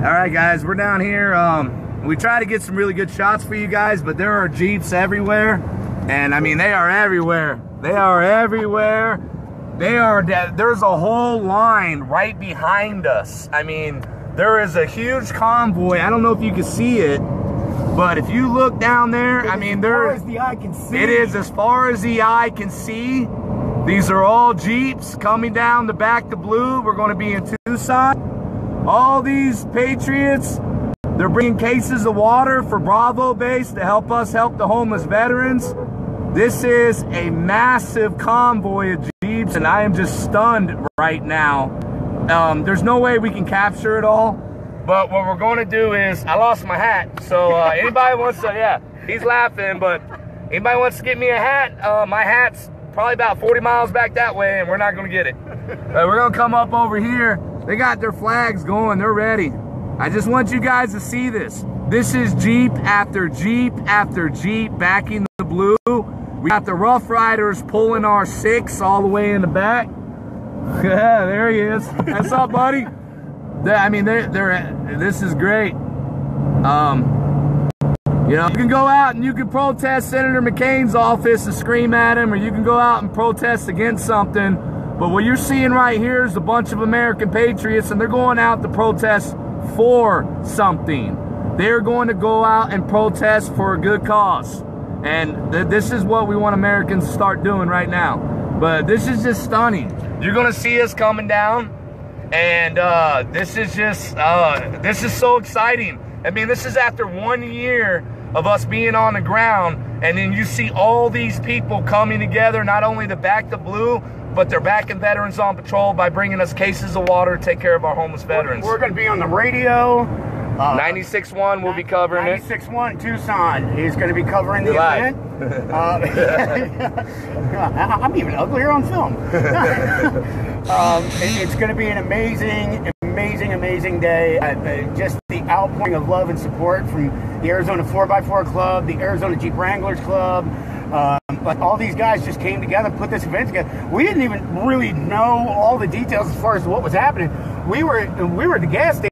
All right, guys, we're down here. We try to get some really good shots for you guys, but there are Jeeps everywhere. And I mean, they are everywhere. They are everywhere. There's a whole line right behind us. I mean, there is a huge convoy. I don't know if you can see it, but if you look down there, I mean, there. As far as the eye can see. It is as far as the eye can see. These are all Jeeps coming down the back to Blue. We're going to be in Tucson. All these Patriots, they're bringing cases of water for Bravo Base to help us help the homeless veterans. This is a massive convoy of Jeeps, and I am just stunned right now. There's no way we can capture it all, but what we're going to do is, I lost my hat, so anybody wants to, yeah, he's laughing, but anybody wants to get me a hat, my hat's probably about 40 miles back that way, and we're not going to get it. We're going to come up over here. They got their flags going. They're ready. I just want you guys to see this. This is Jeep after Jeep after Jeep backing the Blue. We got the Rough Riders pulling our 6 all the way in the back. Yeah, there he is. What's up, buddy? I mean, this is great. You know, you can go out and you can protest Senator McCain's office and scream at him, or you can go out and protest against something. But what you're seeing right here is a bunch of American patriots, and they're going out to protest for something. They're going to go out and protest for a good cause. And this is what we want Americans to start doing right now. But this is just stunning. You're going to see us coming down, and this is just, this is so exciting. I mean, this is after 1 year of us being on the ground, and then you see all these people coming together, not only to back the Blue, but they're backing veterans on patrol by bringing us cases of water to take care of our homeless veterans. We're going to be on the radio. 96.1 will be covering 96.1 Tucson is going to be covering the event. I'm even uglier on film. It's going to be an amazing day. Just the outpouring of love and support from the Arizona 4x4 Club, the Arizona Jeep Wranglers Club. Like, all these guys just came together and put this event together. We didn't even really know all the details as far as what was happening. We were at the gas station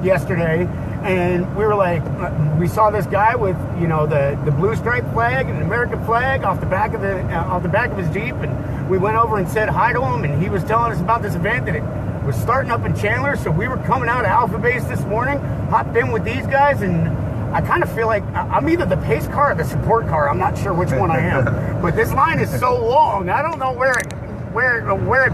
yesterday, and we were like, we saw this guy with, you know, the blue stripe flag and an American flag off the back of his Jeep, and we went over and said hi to him, and he was telling us about this event that it was starting up in Chandler. So we were coming out of Alpha Base this morning, hopped in with these guys, and I kind of feel like I'm either the pace car or the support car. I'm not sure which one I am. But this line is so long, I don't know where it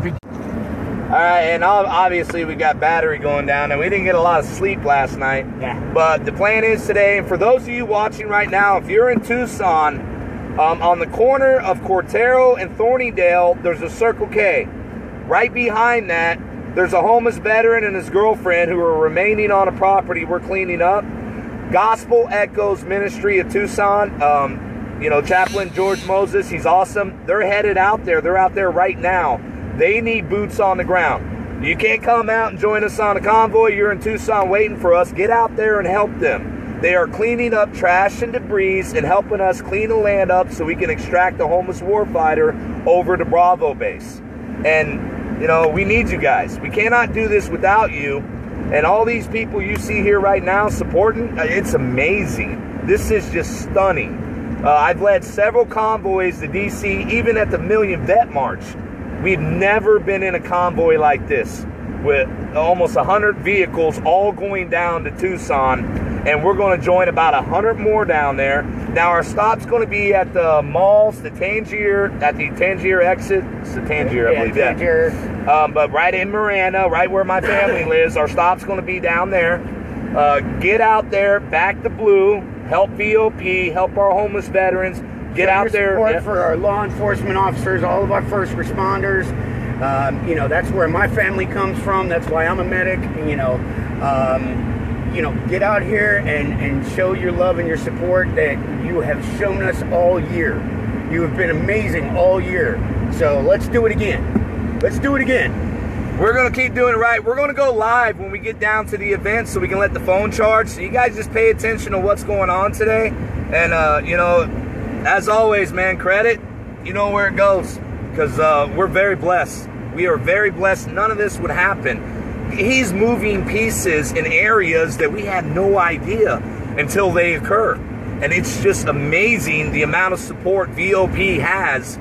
begins. All right, and obviously we got battery going down, and we didn't get a lot of sleep last night. Yeah. But the plan is today, and for those of you watching right now, if you're in Tucson, on the corner of Cortero and Thornydale, there's a Circle K. Right behind that, there's a homeless veteran and his girlfriend who are remaining on a property we're cleaning up. Gospel Echoes Ministry of Tucson, you know, Chaplain George Moses, he's awesome. They're headed out there. They're out there right now. They need boots on the ground. You can't come out and join us on a convoy. You're in Tucson waiting for us. Get out there and help them. They are cleaning up trash and debris and helping us clean the land up so we can extract the homeless warfighter over to Bravo Base. And, you know, we need you guys. We cannot do this without you. And all these people you see here right now supporting, it's amazing. This is just stunning. I've led several convoys to DC, even at the Million Vet March. We've never been in a convoy like this, with almost 100 vehicles all going down to Tucson, and we're going to join about 100 more down there. Now our stop's going to be at the malls, at the Tangier exit. It's the Tangier, I believe. Tangier. But right in Marana, right where my family lives, our stop's going to be down there. Get out there, back the Blue, help VOP, help our homeless veterans. Get out there. Support for our law enforcement officers, all of our first responders. You know, that's where my family comes from. That's why I'm a medic. You know, get out here and show your love and your support that you have shown us all year. You have been amazing all year. So let's do it again. Let's do it again. We're going to keep doing it right. We're going to go live when we get down to the event so we can let the phone charge. So you guys just pay attention to what's going on today. And, you know, as always, man, credit, you know where it goes. Because we're very blessed. We are very blessed. None of this would happen he's moving pieces in areas that we had no idea until they occur. And it's just amazing the amount of support VOP has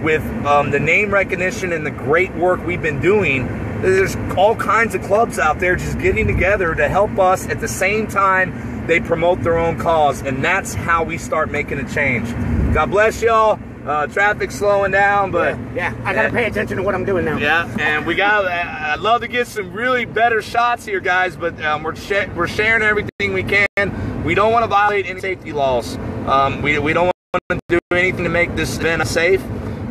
with the name recognition and the great work we've been doing. There's all kinds of clubs out there just getting together to help us at the same time they promote their own cause. And that's how we start making a change. God bless y'all. Traffic's slowing down, but yeah, I gotta pay attention to what I'm doing now. Yeah, and we got. I'd love to get some really better shots here, guys, but we're sharing everything we can. We don't want to violate any safety laws. We don't want to do anything to make this event safe.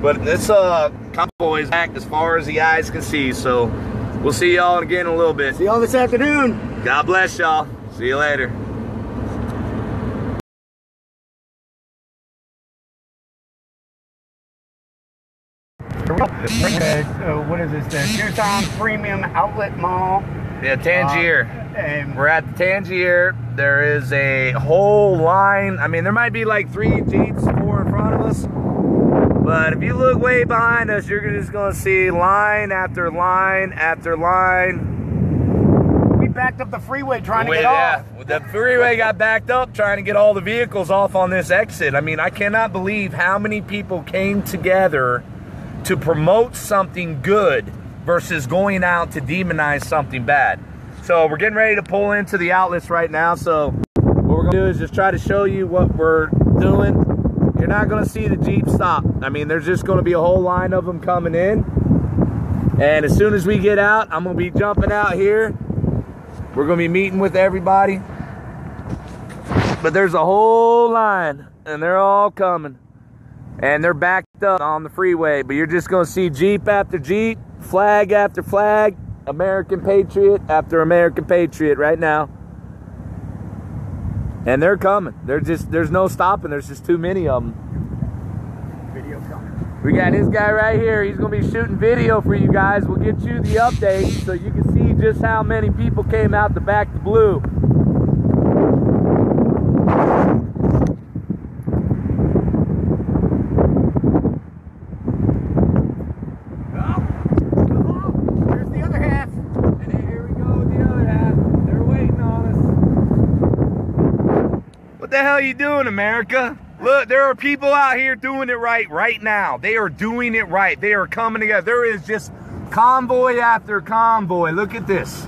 But this convoy is back as far as the eyes can see. So we'll see y'all again in a little bit. See y'all this afternoon. God bless y'all. See you later. What is this? The Tucson Premium Outlet Mall. Yeah, Tangier. We're at the Tangier. There is a whole line. I mean, there might be like 3 Jeeps, 4 in front of us. But if you look way behind us, you're just going to see line after line after line. We backed up the freeway trying to get off. Yeah, the freeway got backed up trying to get all the vehicles off on this exit. I mean, I cannot believe how many people came together to promote something good versus going out to demonize something bad. So we're getting ready to pull into the outlets right now. So what we're gonna do is just try to show you what we're doing. You're not gonna see the Jeep stop. I mean, there's just gonna be a whole line of them coming in. And as soon as we get out, I'm gonna be jumping out here. We're gonna be meeting with everybody. But there's a whole line and they're all coming. And they're backed up on the freeway, but you're just going to see Jeep after Jeep, flag after flag, American Patriot after American Patriot right now. And they're coming. There's no stopping. There's just too many of them. Video coming. We got this guy right here. He's going to be shooting video for you guys. We'll get you the update so you can see just how many people came out to back the blue. What the hell are you doing, America? Look, there are people out here doing it right now. They are doing it right. They are coming together. There is just convoy after convoy. Look at this.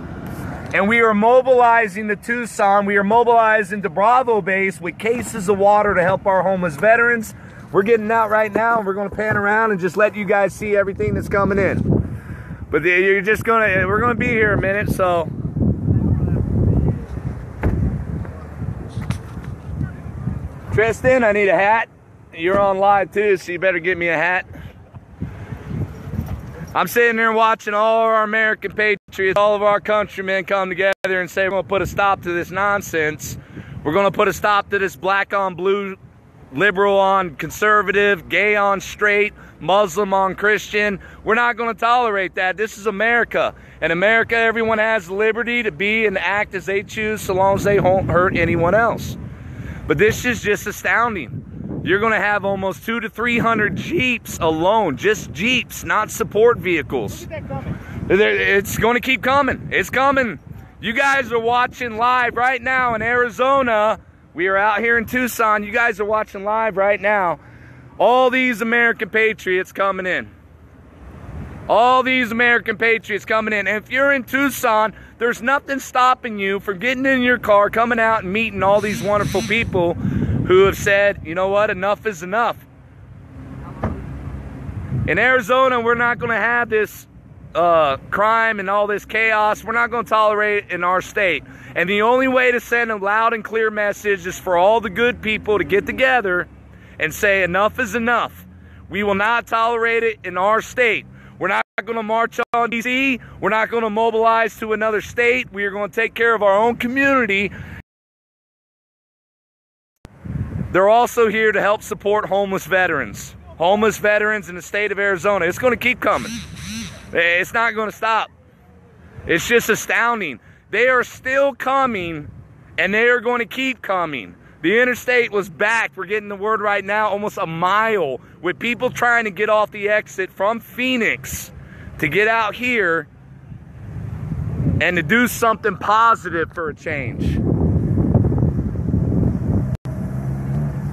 And we are mobilizing to Tucson. We are mobilizing to Bravo Base with cases of water to help our homeless veterans. We're getting out right now, and we're going to pan around and just let you guys see everything that's coming in. But we're going to be here a minute, so. Tristan, I need a hat. You're on live too, so you better get me a hat. I'm sitting there watching all of our American patriots, all of our countrymen come together and say we're going to put a stop to this nonsense. We're going to put a stop to this black on blue, liberal on conservative, gay on straight, Muslim on Christian. We're not going to tolerate that. This is America. In America, everyone has the liberty to be and act as they choose so long as they won't hurt anyone else. But this is just astounding. You're going to have almost 200 to 300 Jeeps alone. Just Jeeps, not support vehicles. It's going to keep coming. It's coming. You guys are watching live right now in Arizona. We are out here in Tucson. You guys are watching live right now. All these American patriots coming in. All these American patriots coming in. And if you're in Tucson, there's nothing stopping you from getting in your car, coming out and meeting all these wonderful people who have said, you know what, enough is enough. In Arizona, we're not going to have this crime and all this chaos. We're not going to tolerate it in our state. And the only way to send a loud and clear message is for all the good people to get together and say enough is enough. We will not tolerate it in our state. We're not going to march on DC. We're not going to mobilize to another state. We are going to take care of our own community. They're also here to help support homeless veterans. Homeless veterans in the state of Arizona. It's going to keep coming. It's not going to stop. It's just astounding. They are still coming, and they are going to keep coming. The interstate was backed, we're getting the word right now, almost a mile, with people trying to get off the exit from Phoenix to get out here. and to do something positive for a change.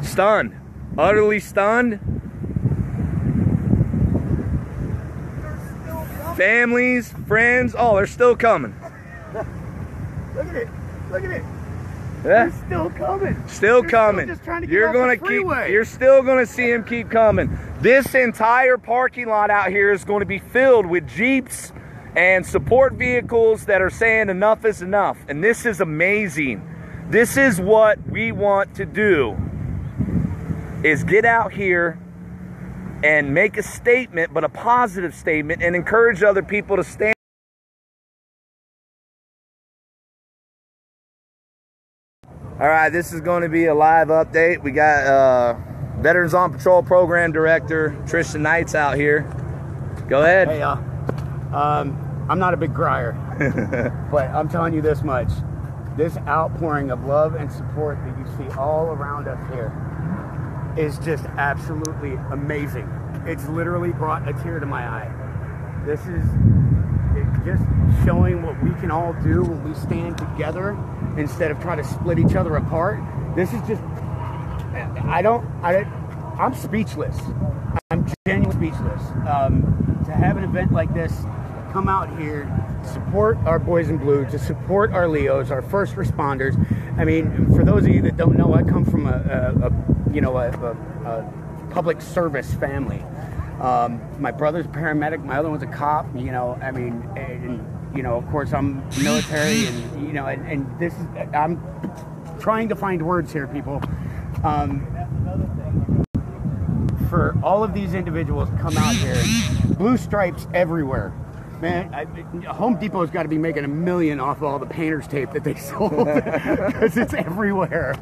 Stunned, utterly stunned. Families, friends, oh, they're still coming. Look at it, look at it. Yeah. They're still coming. Still coming. Still just trying to get You're off gonna the freeway. you're still gonna see him keep coming. This entire parking lot out here is going to be filled with Jeeps and support vehicles that are saying enough is enough. And this is amazing. This is what we want to do, is get out here and make a statement, but a positive statement, and encourage other people to stand. All right, this is going to be a live update. We got Veterans on Patrol Program Director Tristan Knights out here. Go ahead. Hey, I'm not a big crier, but I'm telling you this much. This outpouring of love and support that you see all around us here is just absolutely amazing. It's literally brought a tear to my eye. This is just showing what we can all do when we stand together instead of trying to split each other apart. This is just, I'm speechless. I'm genuinely speechless. To have an event like this, come out here, support our boys in blue, to support our Leos, our first responders. I mean, for those of you that don't know, I come from a public service family. My brother's a paramedic, my other one's a cop, you know, I mean, and you know, of course I'm military, and you know, and this is, I'm trying to find words here, people. For all of these individuals to come out here, blue stripes everywhere. Man, Home Depot's got to be making $1 million off all the painter's tape that they sold, because it's everywhere.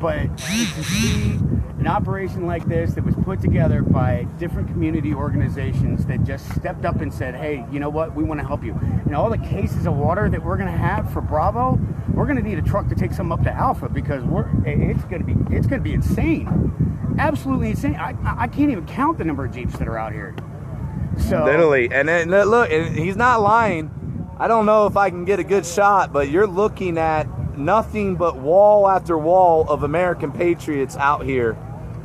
But to see an operation like this that was put together by different community organizations that just stepped up and said, hey, you know what, we want to help you. And all the cases of water that we're going to have for Bravo, we're going to need a truck to take some up to Alpha, because it's going to be insane, absolutely insane. I can't even count the number of Jeeps that are out here. So literally, and then look, he's not lying. I don't know if I can get a good shot, but you're looking at nothing but wall after wall of American patriots out here.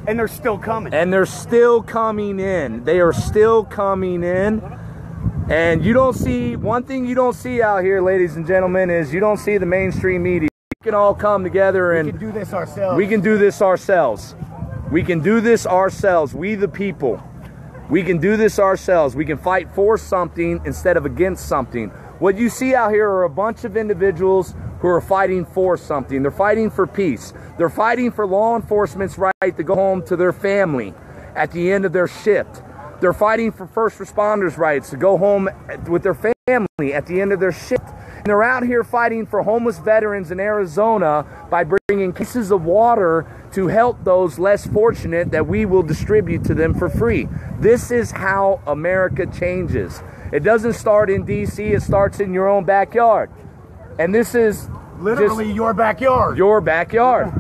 And they're still coming. And they're still coming in. They are still coming in. And you don't see, one thing you don't see out here, ladies and gentlemen, is you don't see the mainstream media. We can all come together and we can do this ourselves. We can do this ourselves. We can do this ourselves. We the people. We can do this ourselves. We can fight for something instead of against something. What you see out here are a bunch of individuals who are fighting for something. They're fighting for peace. They're fighting for law enforcement's right to go home to their family at the end of their shift. They're fighting for first responders' rights to go home with their family at the end of their shift. And they're out here fighting for homeless veterans in Arizona by bringing cases of water to help those less fortunate that we will distribute to them for free. This is how America changes. It doesn't start in D.C., it starts in your own backyard. And this is literally your backyard. Your backyard.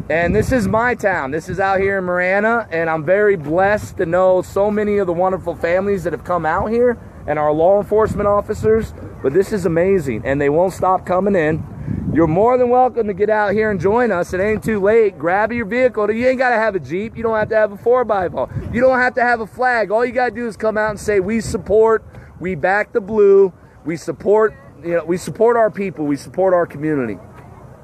And this is my town. This is out here in Marana, and I'm very blessed to know so many of the wonderful families that have come out here and our law enforcement officers. But this is amazing, and they won't stop coming in. You're more than welcome to get out here and join us. It ain't too late. Grab your vehicle. You ain't got to have a Jeep. You don't have to have a 4x4. You don't have to have a flag. All you got to do is come out and say, we support, we back the blue, we support, you know, we support our people, we support our community.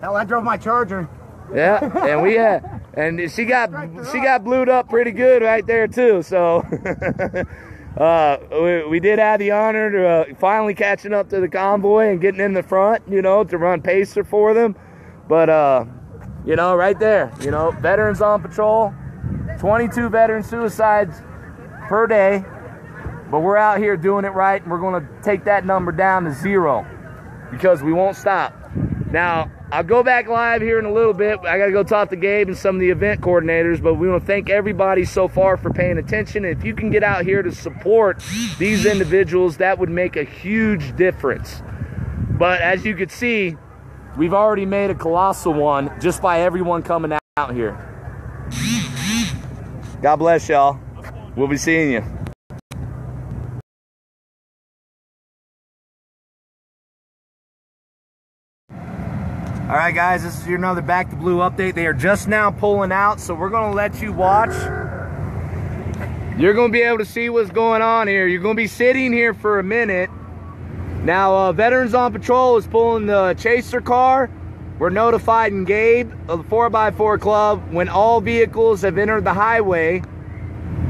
Hell, I drove my Charger. Yeah, and we had, and she got blued up pretty good right there too. So we did have the honor to finally catching up to the convoy and getting in the front, you know, to run pacer for them. But you know, right there, you know, veterans on patrol, 22 veteran suicides per day. But we're out here doing it right, and we're going to take that number down to 0 because we won't stop. Now, I'll go back live here in a little bit. I got to go talk to Gabe and some of the event coordinators, but we want to thank everybody so far for paying attention. And if you can get out here to support these individuals, that would make a huge difference. But as you can see, we've already made a colossal one just by everyone coming out here. God bless y'all. We'll be seeing you. All right, guys, this is your another Back to Blue update. They are just now pulling out, so we're going to let you watch. You're going to be able to see what's going on here. You're going to be sitting here for a minute. Now, Veterans on Patrol is pulling the chaser car. We're notifying Gabe of the 4x4 Club when all vehicles have entered the highway.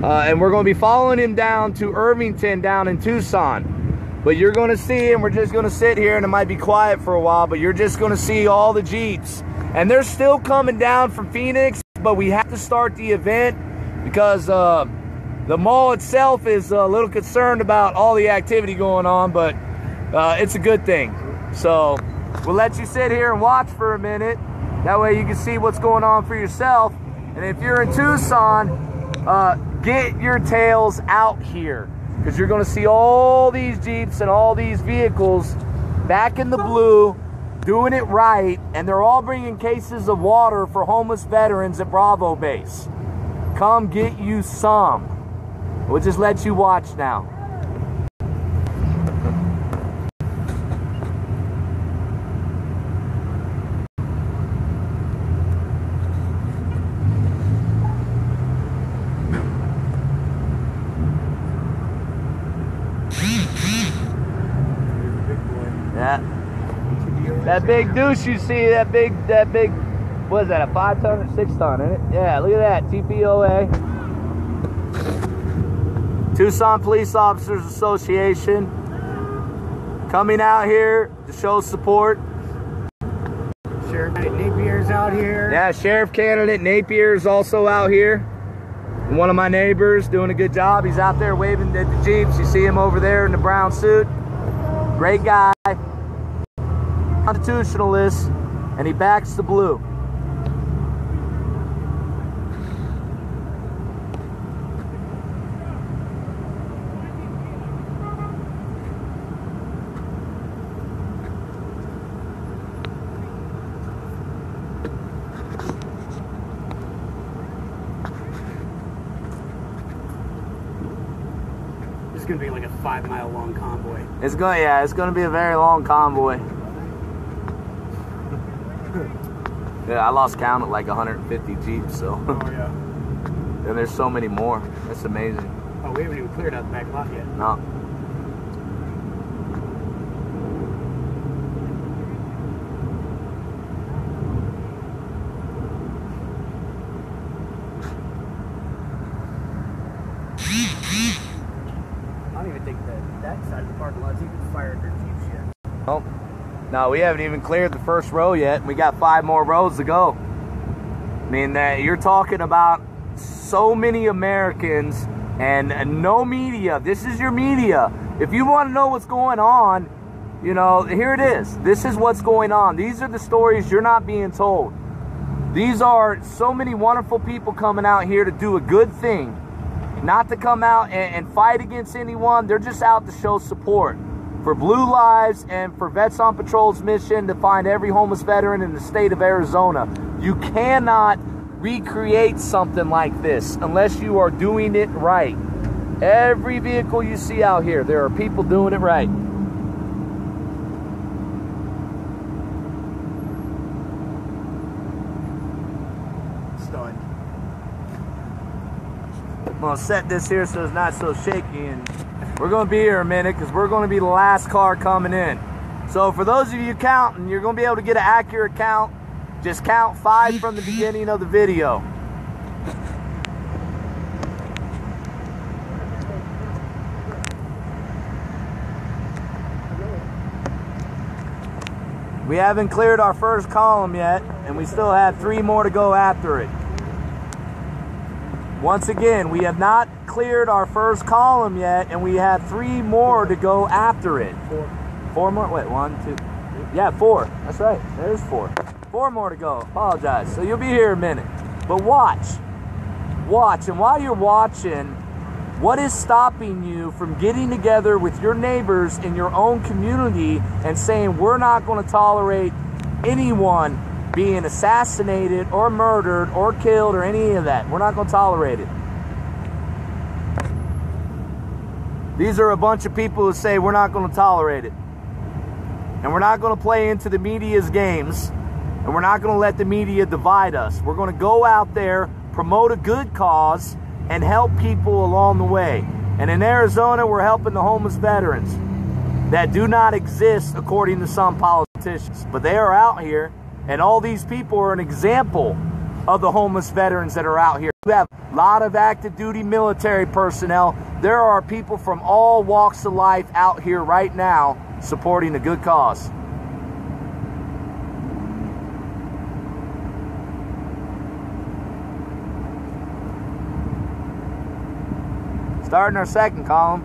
And we're going to be following him down to Irvington down in Tucson. But you're going to see him. We're just going to sit here, and it might be quiet for a while, but you're just going to see all the Jeeps. And they're still coming down from Phoenix, but we have to start the event because the mall itself is a little concerned about all the activity going on, but it's a good thing. So we'll let you sit here and watch for a minute. That way you can see what's going on for yourself. And if you're in Tucson, get your tails out here, because you're going to see all these Jeeps and all these vehicles back in the blue doing it right, and they're all bringing cases of water for homeless veterans at Bravo Base. Come get you some. We'll just let you watch now. Yeah. That big douche you see, that big, what is that, a 5 ton or 6 ton, isn't it? Yeah, look at that, TPOA. Tucson Police Officers Association. Coming out here to show support. Sheriff Napier's out here. Yeah, Sheriff Candidate Napier's also out here. One of my neighbors doing a good job. He's out there waving at the Jeeps. You see him over there in the brown suit. Great guy, constitutionalist, and he backs the blue. This is going to be like a 5-mile long convoy. It's going to be a very long convoy. Yeah, I lost count at like 150 Jeeps, so. Oh, yeah. And there's so many more. That's amazing. Oh, we haven't even cleared out the back lot yet. No. I don't even think that side of the parking lot's even fired their Jeeps yet. Oh. No, we haven't even cleared the first row yet. We got 5 more rows to go. I mean, you're talking about so many Americans and no media. This is your media. If you want to know what's going on, you know, here it is. This is what's going on. These are the stories you're not being told. These are so many wonderful people coming out here to do a good thing. Not to come out and fight against anyone. They're just out to show support for Blue Lives and for Vets on Patrol's mission to find every homeless veteran in the state of Arizona. You cannot recreate something like this unless you are doing it right. Every vehicle you see out here, there are people doing it right. Stunned. I'm gonna set this here so it's not so shaky, and we're gonna be here a minute because we're gonna be the last car coming in. So for those of you counting, you're gonna be able to get an accurate count. Just count 5 from the beginning of the video. We haven't cleared our first column yet, and we still have 3 more to go after it. Once again, we have not cleared our first column yet, and we have 3 more to go after it. 4 more? Wait, 1, 2. Yeah, 4. That's right. There's 4. 4 more to go. Apologize. So you'll be here a minute. But watch. Watch. And while you're watching, what is stopping you from getting together with your neighbors in your own community and saying, we're not going to tolerate anyone being assassinated or murdered or killed or any of that. We're not going to tolerate it. These are a bunch of people who say we're not going to tolerate it. And we're not going to play into the media's games. And we're not going to let the media divide us. We're going to go out there, promote a good cause, and help people along the way. And in Arizona, we're helping the homeless veterans that do not exist according to some politicians. But they are out here, and all these people are an example of the homeless veterans that are out here. We have a lot of active duty military personnel. There are people from all walks of life out here right now supporting the good cause. Starting our second column.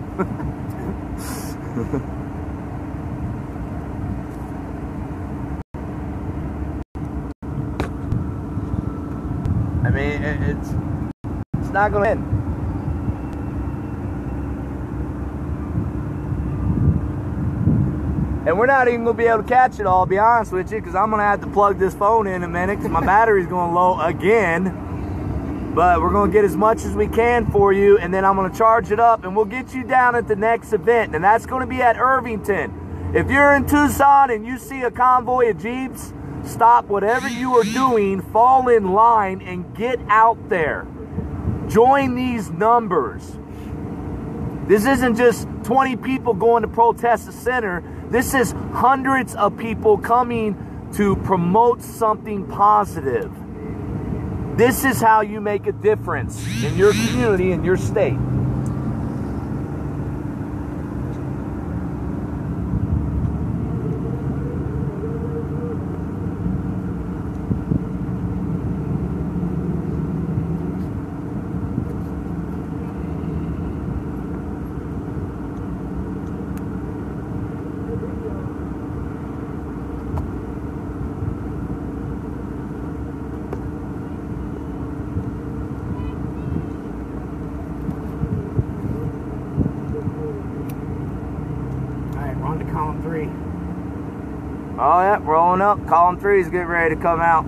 I mean, it's not going to end. And we're not even going to be able to catch it all, to be honest with you, because I'm going to have to plug this phone in a minute because my battery's going low again. But we're going to get as much as we can for you, and then I'm going to charge it up, and we'll get you down at the next event, and that's going to be at Irvington. If you're in Tucson and you see a convoy of Jeeps, stop whatever you are doing, fall in line, and get out there. Join these numbers. This isn't just 20 people going to protest the center. This is hundreds of people coming to promote something positive. This is how you make a difference in your community, in your state. Column 3. Oh yeah, rolling up. Column 3 is getting ready to come out.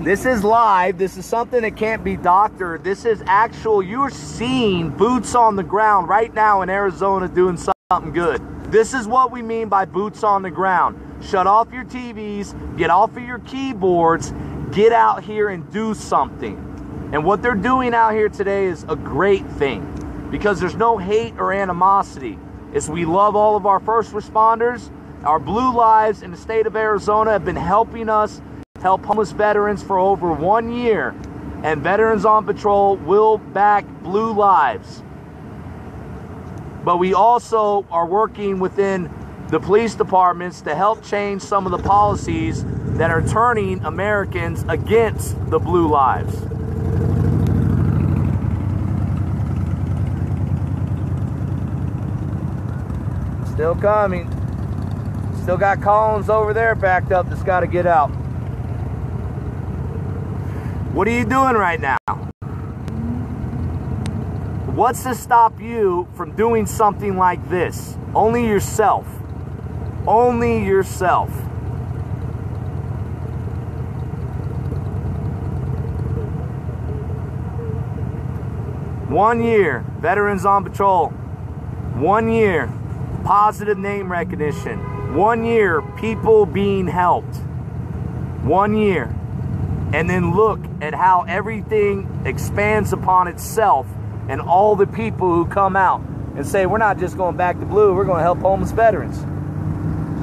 This is live. This is something that can't be doctored. This is actual. You're seeing boots on the ground right now in Arizona doing something good. This is what we mean by boots on the ground. Shut off your TVs, get off of your keyboards, get out here and do something. And what they're doing out here today is a great thing because there's no hate or animosity. It's we love all of our first responders. Our Blue Lives in the state of Arizona have been helping us help homeless veterans for over 1 year. And Veterans on Patrol will back Blue Lives. But we also are working within the police departments to help change some of the policies that are turning Americans against the Blue Lives. Still coming. Still got columns over there backed up that's got to get out. What are you doing right now? What's to stop you from doing something like this? Only yourself. Only yourself. One year, Veterans on Patrol. 1 year. Positive name recognition. 1 year, people being helped. 1 year. And then look at how everything expands upon itself and all the people who come out and say, we're not just going back to blue, we're going to help homeless veterans.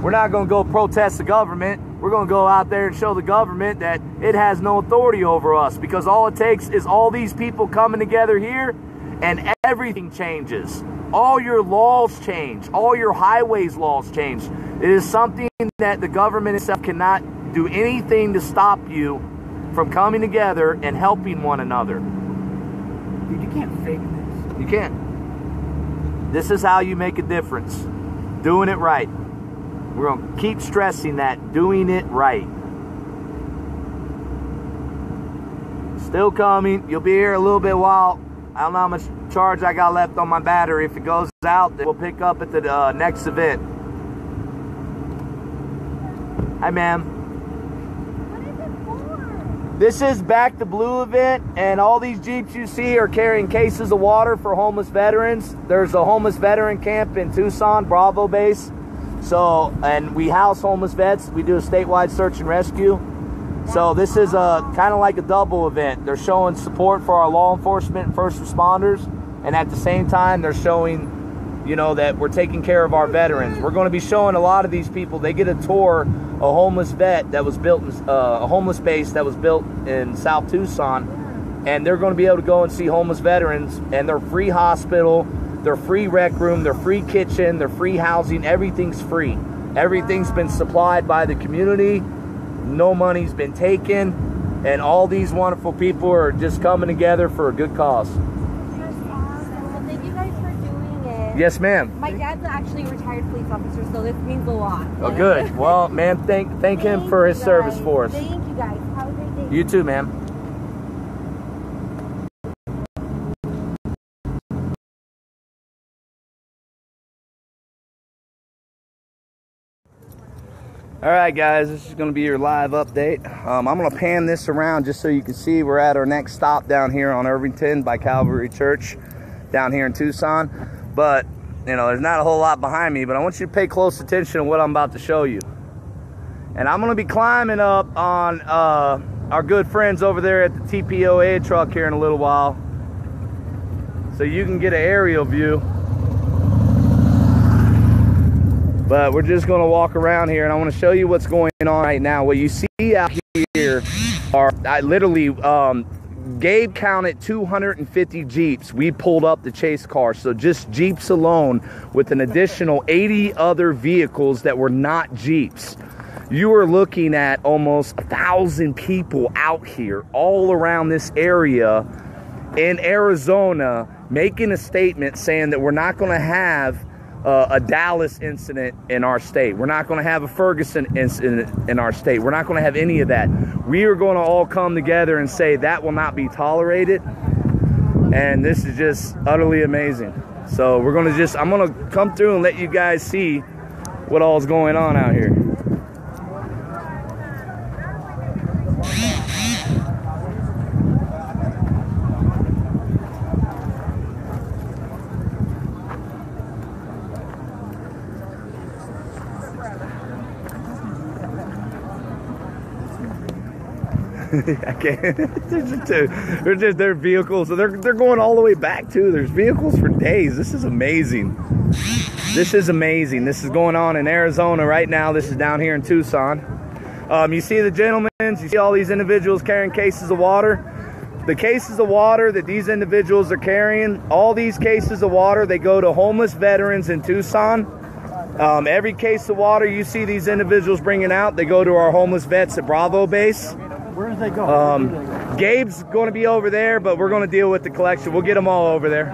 We're not going to go protest the government. We're going to go out there and show the government that it has no authority over us, because all it takes is all these people coming together here and everything changes. All your laws change. All your highways laws change. It is something that the government itself cannot do anything to stop you from coming together and helping one another. Dude, you can't fake this. You can't. This is how you make a difference. Doing it right. We're going to keep stressing that. Doing it right. Still coming. You'll be here a little bit while. I don't know how much charge I got left on my battery. If it goes out, then we'll pick up at the next event. Hi, ma'am. What is it This is Back the Blue event, and all these Jeeps you see are carrying cases of water for homeless veterans. There's a homeless veteran camp in Tucson, Bravo base. So, and we house homeless vets. We do a statewide search and rescue. So this is a kind of like a double event. They're showing support for our law enforcement and first responders, and at the same time they're showing, you know, that we're taking care of our veterans. We're going to be showing a lot of these people. They get a tour, a homeless vet that was built, a homeless base that was built in South Tucson, and they're going to be able to go and see homeless veterans, and their free hospital, their free rec room, their free kitchen, their free housing. Everything's free. Everything's been supplied by the community. No money's been taken, and all these wonderful people are just coming together for a good cause. That's awesome. Well, thank you guys for doing it. Yes, ma'am. My dad's actually a retired police officer, so this means a lot. Oh, good. Well, man, thank him for his service for us. Thank you guys. Have a great day. You too, ma'am. All right, guys, this is going to be your live update. I'm going to pan this around just so you can see we're at our next stop down here on Irvington by Calvary Church down here in Tucson. But, you know, there's not a whole lot behind me, but I want you to pay close attention to what I'm about to show you. And I'm going to be climbing up on our good friends over there at the TPOA truck here in a little while so you can get an aerial view. But we're just going to walk around here, and I want to show you what's going on right now. What you see out here are, I literally, Gabe counted 250 Jeeps. We pulled up the chase car. So just Jeeps alone with an additional 80 other vehicles that were not Jeeps. You are looking at almost 1,000 people out here all around this area in Arizona making a statement saying that we're not going to have a Dallas incident in our state. We're not going to have a Ferguson incident in our state. We're not going to have any of that. We are going to all come together and say that will not be tolerated. And this is just utterly amazing. So we're going to I'm going to come through and let you guys see what all is going on out here. I can't. They're just their vehicles. So they're going all the way back too. There's vehicles for days. This is amazing. This is amazing. This is going on in Arizona right now. This is down here in Tucson. You see the gentlemen. You see all these individuals carrying cases of water. The cases of water that these individuals are carrying, all these cases of water, they go to homeless veterans in Tucson. Every case of water you see these individuals bringing out, they go to our homeless vets at Bravo base. Where do they go? Gabe's going to be over there, but we're going to deal with the collection. We'll get them all over there.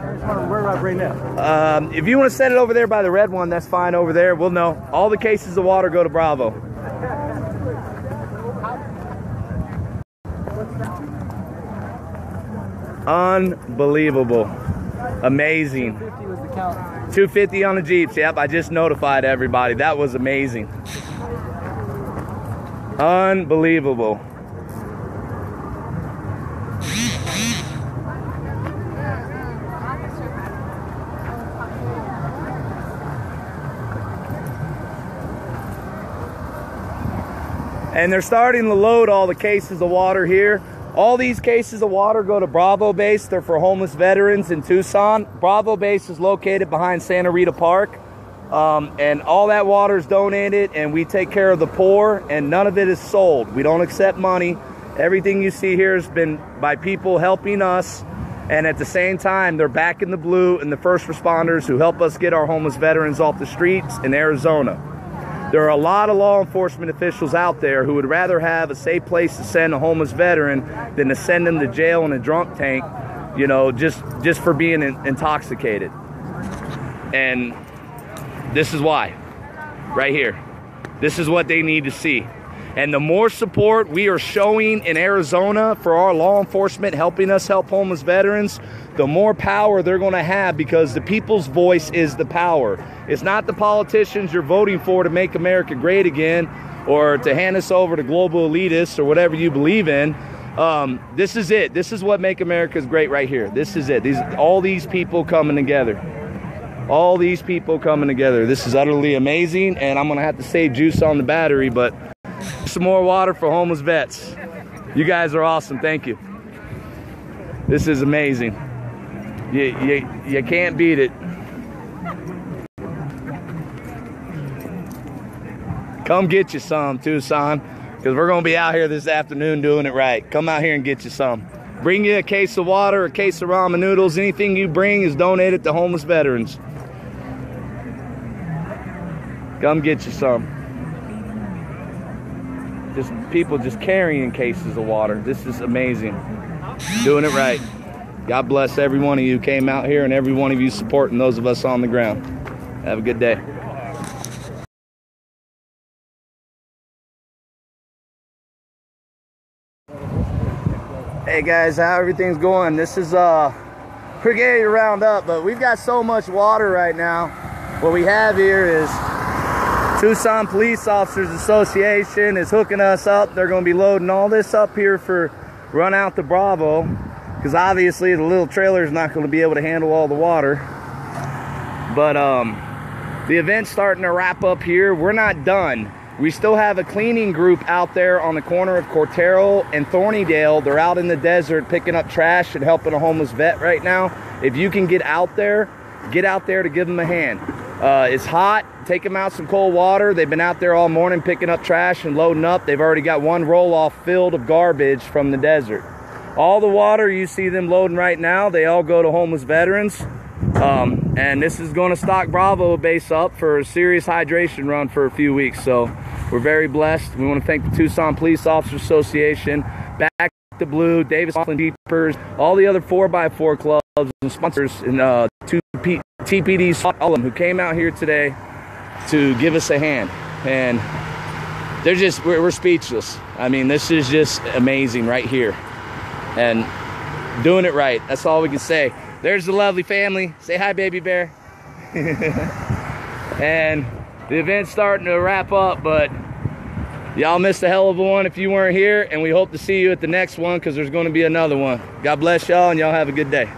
Where do I bring that? If you want to set it over there by the red one, that's fine over there. We'll know. All the cases of water go to Bravo. Unbelievable. Amazing. 250 on the Jeeps. Yep, I just notified everybody. That was amazing. Unbelievable. And they're starting to load all the cases of water here. All these cases of water go to Bravo base. They're for homeless veterans in Tucson. Bravo base is located behind Santa Rita Park. And all that water is donated, and we take care of the poor, and none of it is sold. We don't accept money. Everything you see here has been by people helping us, and at the same time, they're back in the blue and the first responders who help us get our homeless veterans off the streets in Arizona. There are a lot of law enforcement officials out there who would rather have a safe place to send a homeless veteran than to send them to jail in a drunk tank, you know, just for being intoxicated. And this is why, right here. This is what they need to see. And the more support we are showing in Arizona for our law enforcement helping us help homeless veterans, the more power they're going to have, because the people's voice is the power. It's not the politicians you're voting for to make America great again or to hand us over to global elitists or whatever you believe in. This is it. This is what Make America Great right here. This is it. All these people coming together. All these people coming together. This is utterly amazing, and I'm gonna have to save juice on the battery, but some more water for homeless vets. You guys are awesome. Thank you. This is amazing. You can't beat it. Come get you some, Tucson, because we're going to be out here this afternoon doing it right. Come out here and get you some. Bring you a case of water, a case of ramen noodles. Anything you bring is donated to homeless veterans. Come get you some. Just people just carrying cases of water. This is amazing. Doing it right. God bless every one of you who came out here and every one of you supporting those of us on the ground. Have a good day. Hey guys, how everything's going? This is Brigade Roundup, but we've got so much water right now. What we have here is Tucson Police Officers Association is hooking us up. They're going to be loading all this up here for run out to Bravo, because obviously the little trailer is not going to be able to handle all the water. But the event's starting to wrap up here. We're not done. We still have a cleaning group out there on the corner of Cortero and Thornydale. They're out in the desert picking up trash and helping a homeless vet right now. If you can get out there to give them a hand. It's hot. Take them out some cold water. They've been out there all morning picking up trash and loading up. They've already got one roll-off filled of garbage from the desert. All the water you see them loading right now, they all go to homeless veterans. And this is going to stock Bravo base up for a serious hydration run for a few weeks. So we're very blessed. We want to thank the Tucson Police Officers Association, Back to Blue, Davis Laughlin Deepers, all the other 4x4 clubs and sponsors, and TPDs, all of them who came out here today to give us a hand. And they're just, we're speechless. I mean, this is just amazing right here. And doing it right. That's all we can say. There's the lovely family. Say hi, baby bear. And the event's starting to wrap up, but y'all missed a hell of a one if you weren't here, and we hope to see you at the next one, because there's going to be another one. God bless y'all, and y'all have a good day.